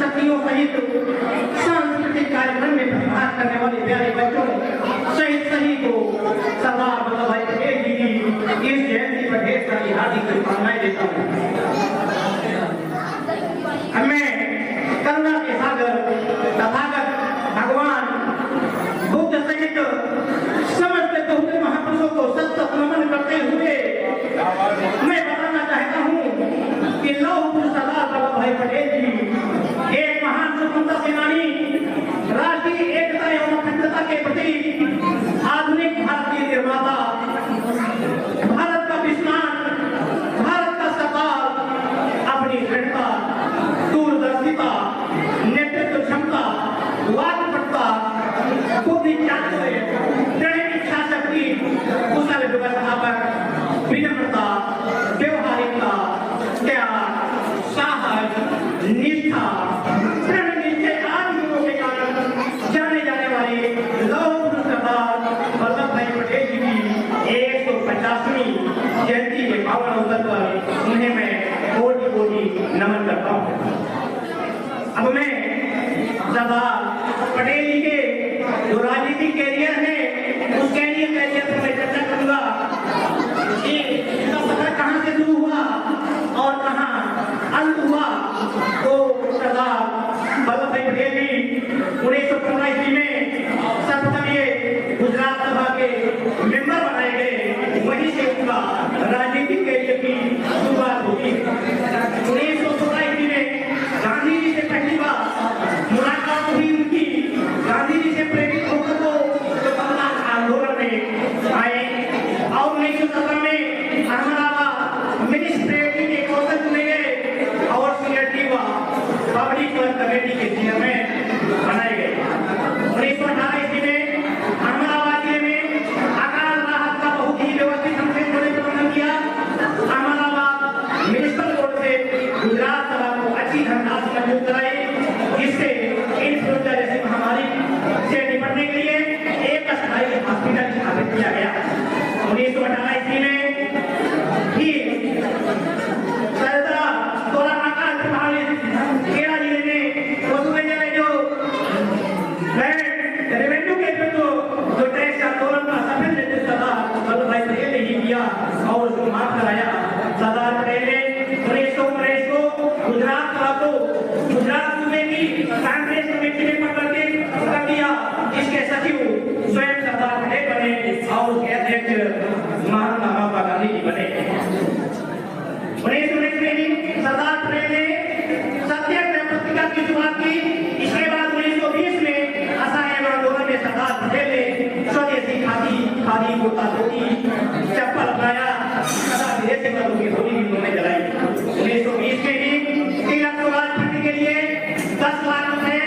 महाशक्तियों सहित सांस्कृतिक कार्यक्रम में प्रतिभाग करने वाले प्यारे बच्चों सहित को सरदार वल्लभ भाई पटेल जी की इस जयंती पर ढेर सारी हार्दिक शुभकामनाएं देता हूँ। मैं करुणा के सागर तथागत भगवान बुद्ध सहित समस्त बहुत महापुरुषों को सतत नमन करते हुए मैं बताना चाहता हूँ कि लौह पुरुष सरदार वल्लभ भाई पटेल जी एक महान स्वतंत्रता सेनानी, राष्ट्रीय एकता एवं अखंडता के प्रति आधुनिक भारतीय निर्माता, भारत का विस्तार, भारत का सकाल, अपनी दृढ़ता, दूरदर्शिता, नेतृत्व क्षमता, वाक्पटुता, बुद्धि चातुर्य, दृढ़ इच्छा शक्ति, कुशल व्यवस्थापक, विनम्रता, व्यवहारिकता, त्याग, साहस, निष्ठा, दृढ़ निश्चय आदि गुणों के कारण जाने जाने वाले लौह पुरुष सरदार वल्लभ भाई पटेल जी की 150वीं जयंती के पावन अवसर पर उन्हें मैं कोटि-कोटि नमन करता हूँ। अब मैं सरदार पटेल जी के जो राजनीतिक कैरियर है उस कैरियर पर मैं चर्चा करूंगा कि इसका सफर कहाँ से शुरू हुआ और कहाँ अंत हुआ। तो सरदार वल्लभ भाई पटेल जी 1915 में सर्वप्रथम ये गुजरात सभा के मेंबर बनाए गए, वहीं से उनका राजनीतिक कैरियर की शुरुआत होती है। 1916 में गांधी जी से पहली बार मुलाकात हुई उनकी। गांधी जी से प्रेरित होकर वो स्वतंत्रता आंदोलन में आए और 1917 में अहमदाबाद म्युनिसिपैलिटी के कौंसिल चुने गए और सीएटी व पब्लिक वर्क कमेटी के चेयरमैन बनाए गए। 1918 में अहमदाबाद जिले में अकाल राहत का बहुत ही व्यवस्थित ढंग से उन्होंने प्रबंधन किया। अहमदाबाद म्युनिसिपल बोर्ड से गुजरात सभा को अच्छी धनराशि मंजूर कराई, जिससे इन्फ्लुएंजा जैसी महामारी से निपटने के लिए एक अस्थायी हॉस्पिटल स्थापित किया गया। 1918 में ही सरदार अकाल प्रभाव खेड़ा जिले में वसुधै में जो रेवेन्यू के जो टैक्स आंदोलन का सफल नेतृत्व सरदार वल्लभ भाई पटेल ने ही किया और उसको माफ कराया। सरदार पटेल ने 1919 को गुजरात सभा को गुजरात सूबे की कांग्रेस कमेटी में पकड़ दिया, जिसके सचिव स्वयं सरदार पटेल बने और उसके अध्यक्ष महात्मा गांधी जी बने। 1919 में ही सरदार पटेल ने सत्याग्रह पत्रिका की शुरुआत की। इसके बाद 1920 में असहयोग आंदोलन में सरदार पटेल ने स्वदेशी खादी कुर्ता धोती चप्पल अपनाया तथा विदेशी वस्तुओं की धोती भी उन्होंने जलाई। 1920 में ही तिलक को राज करने के लिए 10 लाख रुपए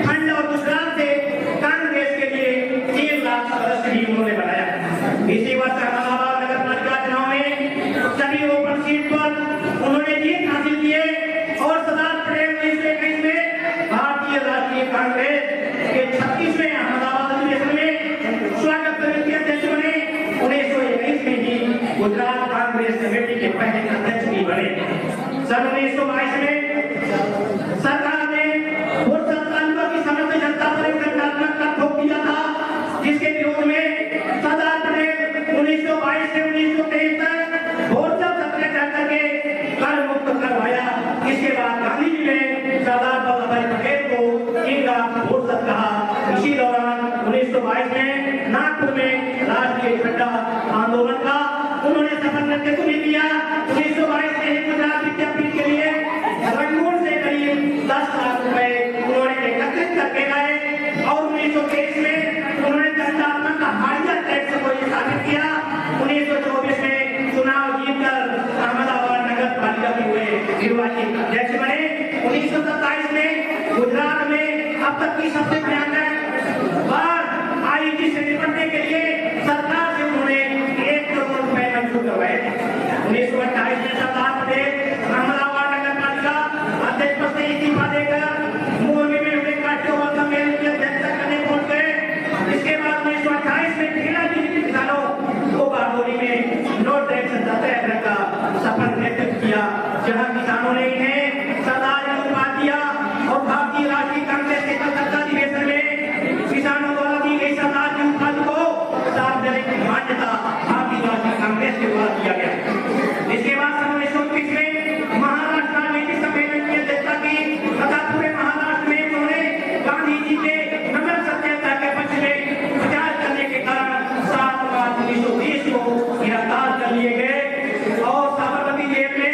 फंड और गुजरात से कांग्रेस के लिए 3 लाख सदस्य भी उन्होंने बनाया। इसी वर्ष अहमदाबाद नगर पालिका चुनाव में सभी ओपन सीट पर उन्होंने जीत हासिल किए और सरदार पटेल 1921 में भारतीय राष्ट्रीय कांग्रेस के 36वें अहमदाबाद अधिवेशन में स्वागत समिति के अध्यक्ष बने। 1921 में ही गुजरात कांग्रेस कमेटी के पहले अध्यक्ष भी बने। सन 1922 में सरकार ने वोट तालुका की समस्त जनता पर एक दंडात्मक कर ठोक दिया था, जिसके विरोध में सरदार पटेल 1922 से 1923 तक वोट सत्याग्रह करके कर मुक्त करवाया। इसके बाद गांधी जी ने सरदार वल्लभ भाई पटेल को इनका वोट कहा। इसी दौरान 1922 में नागपुर में राष्ट्रीय झंडा आंदोलन का उन्होंने सफल नेतृत्व भी दिया। 1922 में गुजरात विद्यापीठ के लिए रंगून से करीब 10 लाख रुपए उन्होंने एकत्रित करके गए और 1923 में उन्होंने दंडात्मक हालिया टैक्स को स्थापित किया। 1924 में चुनाव जीतकर अहमदाबाद नगर पालिका के हुए निर्वाचित अध्यक्ष बने। 1927 में गुजरात में अब तक की सबसे भयानक बाढ़ आई, जिससे निपटने के लिए सरकार से उन्होंने 1 करोड़ रुपए मंजूर करवाए। 1928 में सरदार पटेल अहमदाबाद नगर पालिका अध्यक्ष पद से इस्तीफा देकर मोरबी में हुए काठियावाड़ सम्मेलन की अध्यक्षता करने पहुंच गए। इसके बाद 1928 में खेड़ा जिले के किसानों को बारडोली में नो टैक्स सत्याग्रह का सफल नेतृत्व किया, जहां किसानों ने इन्हें सरदार ने उपाधि दिया और भारतीय राष्ट्रीय कांग्रेस के कलकत्ता अधिवेशन में किसानों द्वारा दी गई सरदार की उपलब्धि को सार्वजनिक मान्यता भारतीय राष्ट्रीय कांग्रेस के द्वारा दिया गया। इसके बाद सन 1929 में महाराष्ट्र राजनीतिक सम्मेलन की अध्यक्षता की तथा पूरे महाराष्ट्र में उन्होंने गांधी जी के नमक सत्याग्रह के पक्ष में प्रचार करने के कारण 7 मार्च 1920 को गिरफ्तार कर लिए गए और साबरमती जेल में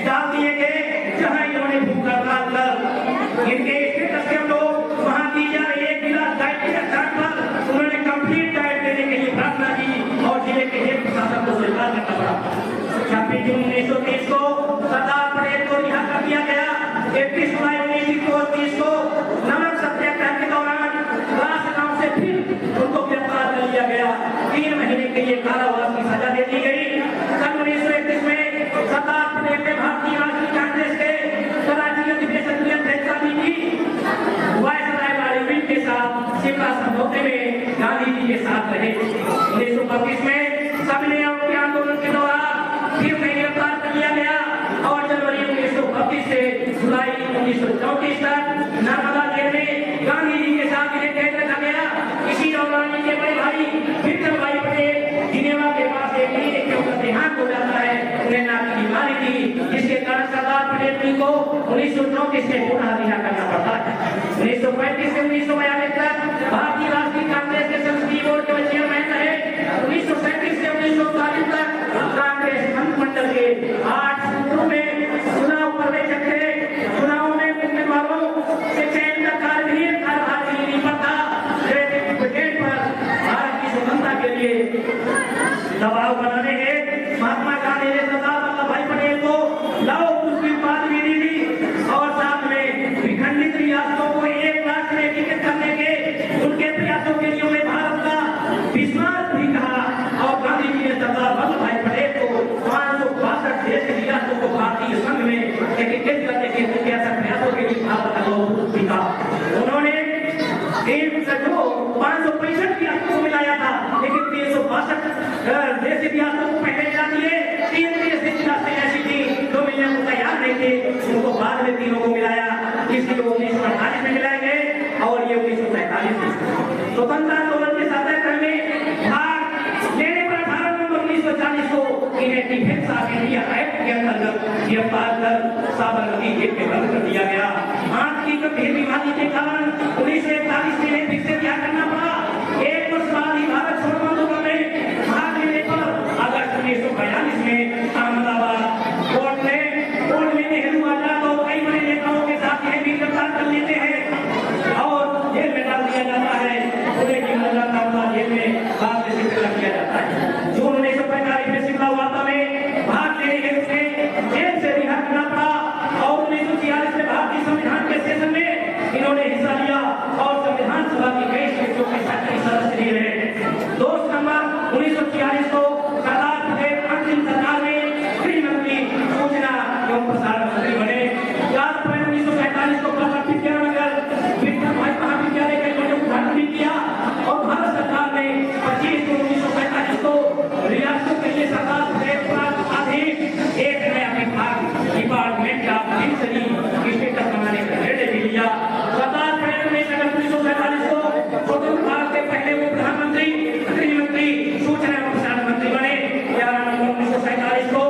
डाल दिए गए, जहां इन्होंने भूख हड़ताल कर इनके स्टेटस के लोग वहां दी जा रही एक गिलास डाइट के स्थान पर उन्होंने कंप्लीट डाइट देने के लिए प्रार्थना की और जिले के जेल प्रशासन को स्वीकार करना पड़ा। 26 जून 1930 को सरदार पटेल को रिहा कर दिया गया। 31 जुलाई 1930 को नमक सत्याग्रह के दौरान राजगांव से फिर उनको गिरफ्तार कर लिया गया। 3 महीने के लिए कारावास की सजा दे दी गई। सन 1931 में सरदार पटेल ने भारतीय राष्ट्रीय कांग्रेस के कराची अधिवेशन की अध्यक्षता की थी। वायसराय वायव्य के साथ शिमला समझौते में गांधी जी के साथ रहे। 1935 में सबने आंदोलन के दौरान फिर उन्हें गिरफ्तार कर लिया गया और जनवरी 1932 से जुलाई 1934 तक नर्मदा जेल में गांधी जी के साथ इन्हें कैद रखा गया। इसी दौरान इनके बड़े भाई विक्रम भाई पटेल जिनेवा के पास एक महीने के उनका देहांत हो जाता है। उन्हें नाक की बीमारी थी, जिसके कारण सरदार पटेल को 1934 में पुनः रिहा करना पड़ता है। 1935 से 1942 तक भारतीय राष्ट्रीय कांग्रेस के संसदीय बोर्ड के चेयरमैन रहे। 1937 से 1940 तक कांग्रेस मंत्रिमंडल के 8 सूत्रों में चुनाव पर्यवेक्षक थे। चुनाव में उम्मीदवारों के चयन का कार्य भारतीय नीति पर था। ब्रिटेन पर भारत की स्वतंत्रता के लिए दबाव बनाने के महात्मा गांधी ने सरदार वल्लभ भाई पटेल को लाओ उसकी पदवी दी थी और साथ में विखंडित रियासतों को एक राष्ट्र में एकीकृत करने के उनके प्रयासों के लिए उन्हें भारत का विश्वास भी कहा। और गांधी जी ने सरदार वल्लभ भाई पटेल को 562 देश की रियासतों को भारतीय संघ में एकीकृत करने के प्रयासों के लिए भारत का गौरव भी कहा। उन्होंने 565 रियासतों को मिलाया था, लेकिन 362 देश की रियासतों को पहले मिला दिए। 3 देश की रियासतें ऐसी थी जो मिलने को तैयार नहीं थे, उनको बाद में तीनों को मिलाया। इसलिए 1948 में मिलाए गए और ये 1947 में स्वतंत्रता आंदोलन के सत्याग्रह में भाग लेने पर 18 नवंबर 1940 को इन्हें डिफेंस ऑफ इंडिया एक्ट के अंतर्गत गिरफ्तार कर साबरमती जेल में बंद कर दिया गया। आंख की गंभीर बीमारी के कारण 1941 में फिर से रिहा करना पड़ा। 1 वर्ष बाद ही भारत छोड़ो आंदोलन में भाग लेने पर अगस्त 1942 में अहमदाबाद कोर्ट में नेहरू आजाद और कई बड़े नेताओं के साथ यह भी गिरफ्तार कर लेते हैं और जेल में डाल दिया जाता है। पूरे की मर्यादा जेल में बाद में शिथिल किया जाता है। जून 1945 में शिमला वार्ता में भाग लेने के लिए जेल से रिहा करना पड़ा और 1946 में भारतीय संविधान के सेशन में इन्होंने हिस्सा लिया और संविधान सभा की कई सीटों के सक्रिय सदस्य रहे। 2 सितंबर 1946 को सरदार पटेल अंतिम सरकार में गृह मंत्री, सूचना एवं प्रसारण मंत्री बने। 4 अप्रैल 1947 को कलकत्ता विक्रम भाई महाविद्यालय का इन्होंने उद्घाटन भी किया और भारत सरकार ने 25 जून 1945 को रियासतों के लिए सरदार पटेल पर अधीन एक नया विभाग डिपार्टमेंट ऑफ मिलिट्री स्टेटस बनाने का निर्णय भी लिया। सरदार पटेल ने 1947 को स्वतंत्र भारत के पहले वो प्रधानमंत्री, गृह मंत्री, सूचना एवं प्रसारण मंत्री बने। 11 नवंबर 1947 को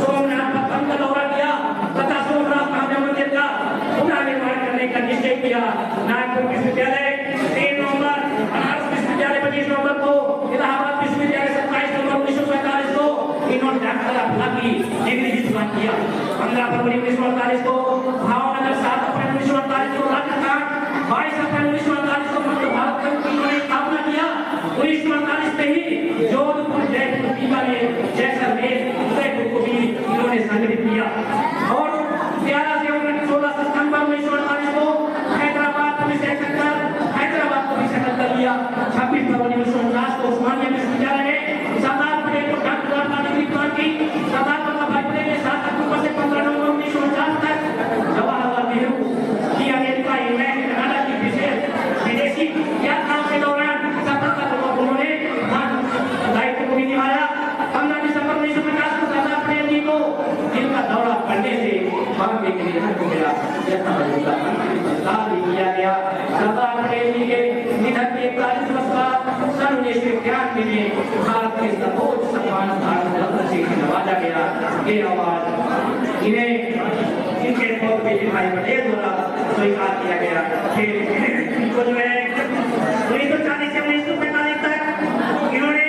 सोमनाथ भवन का दौरा किया तथा सोमनाथ महादेव मंदिर का पुनः निर्माण करने का निश्चय किया। नागपुर विश्वविद्यालय 3 नवंबर, बनारस विश्वविद्यालय 25 नवंबर को, इलाहाबाद विश्वविद्यालय 27 नवंबर 1947 को इन्होंने दाखिला की डिग्री भी प्रदान किया। 15 फरवरी 1948 को भावनगर, 7 अप्रैल 1948 को राजस्थान, 22 अप्रैल 1948 को मध्य भारत की इन्होंने स्थापना किया। 1948 में ही जोधपुर, जयपुर, बीकानेर, जैसलमेर, उदयपुर को भी इन्होंने संगठित किया और 11 से 16 सितंबर 1948 को हैदराबाद पुलिस एक्शन कर हैदराबाद को भी सेटल कर लिया। 26 फरवरी 1949 को उस्मानिया विश्वविद्यालय ने सरदार पटेल को डॉक्टर का डिग्री प्रदान की। सरदार वल्लभ भाई पटेल ने 7 अक्टूबर से 15 नवंबर 1949 तक जवाहरलाल नेहरू की अमेरिका, इंग्लैंड, कनाडा की विदेशी यात्राओं के दौरान सफलतापूर्वक उन्होंने दायित्व को भी निभाया। 15 दिसंबर 1950 को सरदार पटेल जी को दिल का दौरा पड़ने से भाग्य के लिए हमको मिला। किया गया सरदार पटेल जी के निधन के 41 वर्ष बाद सन 1991 में भारत के सर्वोच्च सम्मान भारत रत्न से नवाजा गया। ये अवार्ड इन्हें इनके पौधे भाई पटेल द्वारा स्वीकार किया गया। फिर इनको जो है 1940 से 1945 तक इन्होंने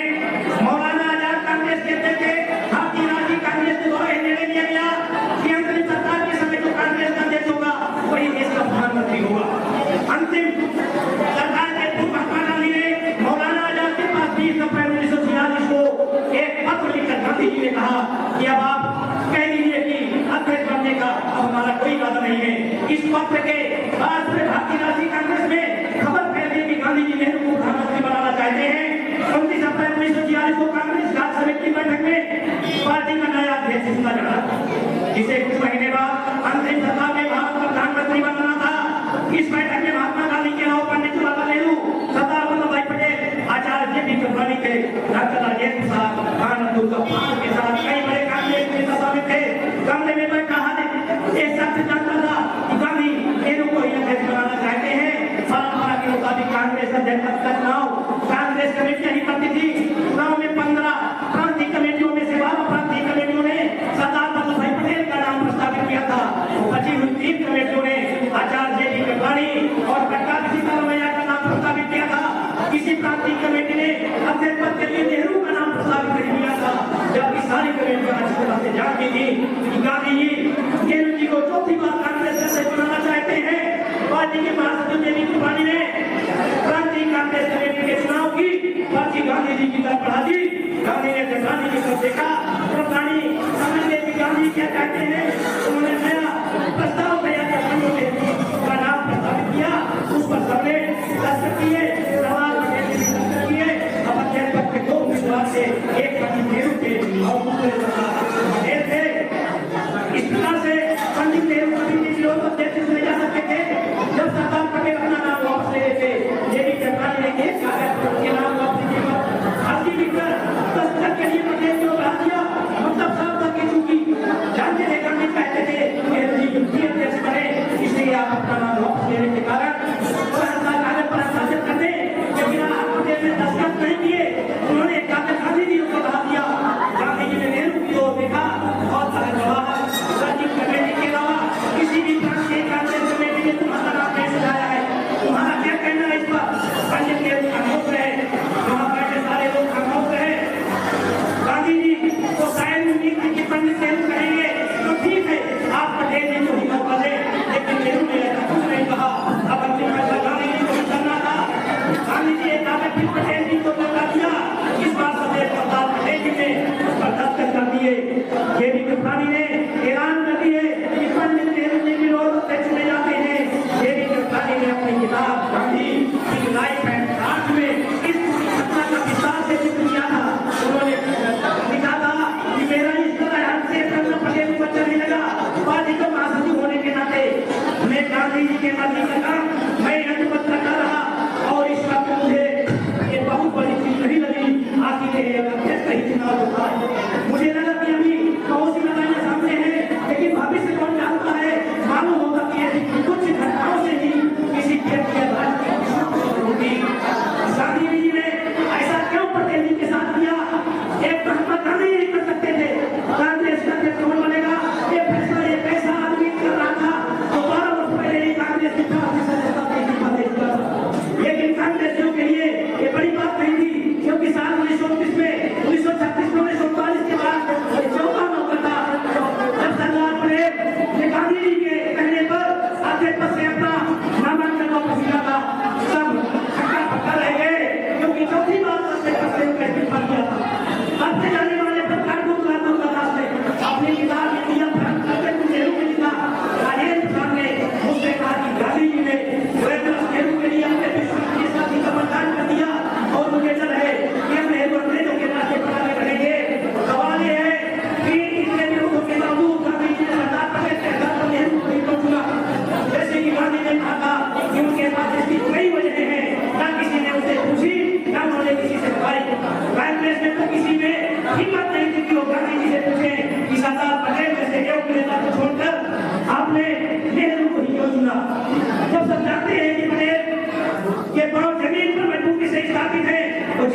मौलाना आजाद कांग्रेस के अध्यक्ष थे। भारतीय राष्ट्रीय कांग्रेस के द्वारा निर्णय लिया गया कि अंतरिम सरकार के समय जो कांग्रेस का अध्यक्ष होगा वही देश का प्रधानमंत्री होगा। अंतिम सरकार के पूर्व महात्मा गांधी ने मौलाना आजाद के पास 30 अप्रैल 1946 को एक पत्र लिखकर गांधी जी ने कहा कि अब आप कह दीजिए कि अध्यक्ष बनने का अब हमारा कोई इरादा नहीं है। इस पत्र के बाद पूरे भारतीय राष्ट्रीय कांग्रेस में खबर फैल गई कि गांधी जी नेहरू को प्रधानमंत्री बनाना चाहते हैं। 29 अप्रैल 1946 को कांग्रेस राज्य समिति की बैठक में पार्टी का नया अध्यक्ष चुना जाना, जिसे कुछ महीने बाद अंतरिम सरकार में भारत का प्रधानमंत्री बनाना था। इस बैठक में महात्मा गांधी के अलावा पंडित जवाहरलाल नेहरू, सरदार वल्लभ भाई पटेल, आचार्य जे.पी. कृपलानी थे, डॉक्टर राजेंद्र प्रसाद, आनंद पाल के साथ कई बड़े कांग्रेस नेता शामिल थे। कमरे में बैठा एक शख्स जानता था कि गांधी नेहरू को अध्यक्ष बनाना चाहते हैं। परंपरा के मुताबिक कांग्रेस अध्यक्ष का चुनाव कांग्रेस कमेटियां ही करती थी। चुनाव में 15 प्रांतीय कमेटियों में से 12 प्रांतीय कमेटियों ने सरदार वल्लभ भाई पटेल का नाम प्रस्तावित किया था। बची हुई 3 कमेटियों ने आचार्य जे.पी. कृपलानी और डॉक्टर सीतारामैया का नाम प्रस्तावित किया था। किसी प्रांतीय कमेटी ने अध्यक्ष पद के लिए नेहरू का नाम प्रस्तावित कर दिया था, जबकि सारी कमेटियां अच्छी तरह से जानती थी कि गांधी जी नेहरू जी को चौथी बार कांग्रेस से चुनाना चाहते हैं। पार्टी के महासचिव जे.पी. कृपलानी ने प्रांतीय कांग्रेस कमेटी के चुनाव की पर्ची गांधी जी की तरफ बढ़ा दी। गांधी ने जब गांधी की तरफ देखा तो कृपलानी समझते कि गांधी क्या कहते हैं। उन्होंने नया प्रस्ताव तैयार का नाम प्रस्तावित किया। उस पर सबने दस्तखत किए, सवाल किए। अब अध्यक्ष पद के 2 उम्मीदवार से एक पंडित नेहरू थे और दूसरे सरदार पटेल थे। इस प्रकार से पंडित नेहरू कभी लोग अध्यक्ष चुने जा सकते थे। जब सरदार पटेल अपना नाम वापस ले लेते, जे.पी. कृपलानी ने एक कागज के नाम वापस लिखकर अर्जी लिखकर दस्तखत के लिए पटेल को बढ़ा दिया। मतलब साफ था कि चूंकि जानते थे गांधी कहते थे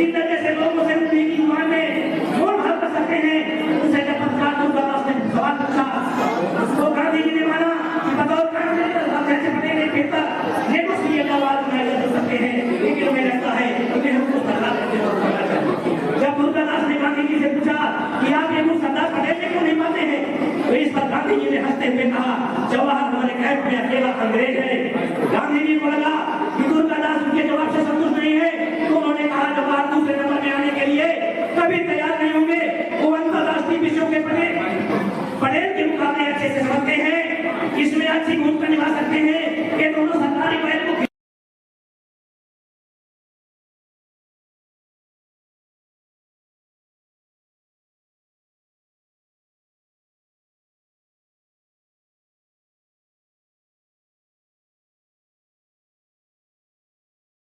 उसी तरह से लोगों से उनकी ईमान में जोर भर कर सकते हैं। उनसे जब पत्रकार दुर्गादास ने सवाल पूछा तो गांधी जी ने माना कि बतौर कांग्रेस जैसे बने बेहतर नेगोशिएट आवाज में कर सकते हैं, लेकिन हमें लगता है कि हमको सरदार पटेल को करना चाहिए। जब दुर्गादास ने गांधी जी से पूछा कि आप ये सरदार पटेल से क्यों नहीं मानते हैं, तो इस पर गांधी जी ने हंसते हुए कहा जवाहर हमारे कैंप में अकेला अंग्रेज है। गांधी जी को लगा कि दुर्गादास उनके जवाब से संतुष्ट नहीं है, तो उन्होंने कहा जवाहर दूसरे नंबर में आने के लिए कभी तैयार नहीं होंगे। वो अंतरराष्ट्रीय विषयों के पटेल के मुकाबले अच्छे से समझते हैं, इसमें अच्छी भूमिका निभा सकते हैं।